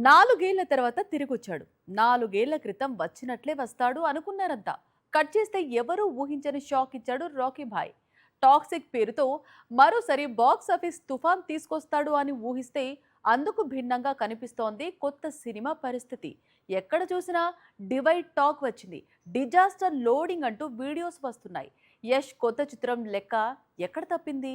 నాలుగేళ్ల తర్వాత తిరిగొచ్చాడు. నాలుగేళ్ల క్రితం వచ్చినట్లే వస్తాడు అనుకున్నారంతా. కట్ చేస్తే ఎవరూ ఊహించని షాక్ ఇచ్చాడు రాకీ భాయ్. టాక్సిక్ పేరుతో మరోసారి బాక్స్ ఆఫీస్ తుఫాన్ తీసుకొస్తాడు అని ఊహిస్తే అందుకు భిన్నంగా కనిపిస్తోంది కొత్త సినిమా పరిస్థితి. ఎక్కడ చూసినా డివైడ్ టాక్ వచ్చింది. డిజాస్టర్ లోడింగ్ అంటూ వీడియోస్ వస్తున్నాయి. యష్ కొత్త చిత్రం లెక్క ఎక్కడ తప్పింది?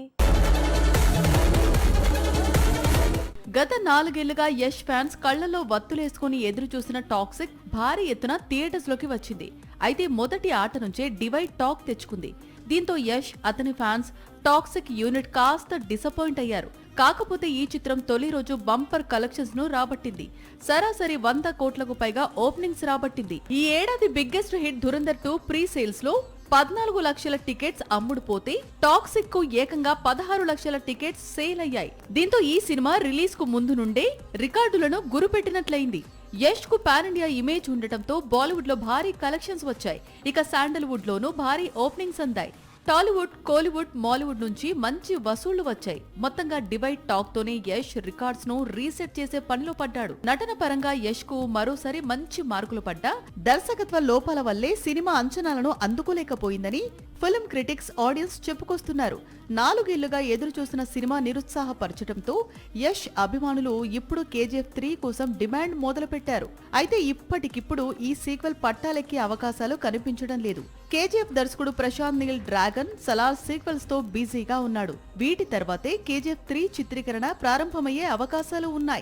గత నాలుగేళ్లుగా యష్ ఫ్యాన్స్ కళ్లలో వత్తులేసుకుని ఎదురు చూసిన టాక్సిక్ భారీ ఎత్తున థియేటర్స్ లోకి వచ్చింది. అయితే మొదటి ఆట నుంచే డివైడ్ టాక్ తెచ్చుకుంది. దీంతో యష్ అతని ఫ్యాన్స్ టాక్సిక్ యూనిట్ కాస్త డిసప్పాయింట్ అయ్యారు. కాకపోతే ఈ చిత్రం తొలి రోజు బంపర్ కలెక్షన్స్ ను రాబట్టింది. సరాసరి 100 కోట్లకు పైగా ఓపెనింగ్స్ రాబట్టింది. ఈ ఏడాది biggest hit Dhurandhar 2 pre sales లో 14 లక్షల టికెట్స్ అమ్ముడుపోతే టాక్సిక్ కు ఏకంగా 16 లక్షల టికెట్స్ సేల్ అయ్యాయి. దీంతో ఈ సినిమా రిలీజ్ కు ముందు నుండే రికార్డులను గురిపెట్టినట్లయింది. యష్ కు పాన్ ఇండియా ఇమేజ్ ఉండటంతో బాలీవుడ్ లో భారీ కలెక్షన్స్ వచ్చాయి. ఇక శాండల్వుడ్ లోనూ భారీ ఓపెనింగ్స్ అందాయి. టాలీవుడ్, కోలీవుడ్, మాలీవుడ్ నుంచి మంచి వసూళ్లు వచ్చాయి. మొత్తంగా డివైడ్ టాక్ తోనే యష్ రికార్డ్స్ ను రీసెట్ చేసే పనిలో పడ్డాడు. నటన పరంగా యష్ కు మరోసారి మంచి మార్కులు పడ్డా దర్శకత్వ లోపాల వల్లే సినిమా అంచనాలను అందుకోలేకపోయిందని ఫిల్మ్ క్రిటిక్స్, ఆడియన్స్ చెప్పుకొస్తున్నారు. 4 ఏళ్లుగా ఎదురు చూసిన సినిమా నిరుత్సాహపరచడంతో యష్ అభిమానులు ఇప్పుడు KGF 3 కోసం డిమాండ్ మొదలుపెట్టారు. అయితే ఇప్పటికిప్పుడు ఈ సీక్వెల్ పట్టాలెక్కే అవకాశాలు కనిపించడం లేదు. KGF దర్శకుడు ప్రశాంత్ నీల్ డ్రాగన్, సలార్ సీక్వెల్స్ తో బిజీగా ఉన్నాడు. వీటి తర్వాతే KGF 3 చిత్రీకరణ ప్రారంభమయ్యే అవకాశాలు ఉన్నాయి.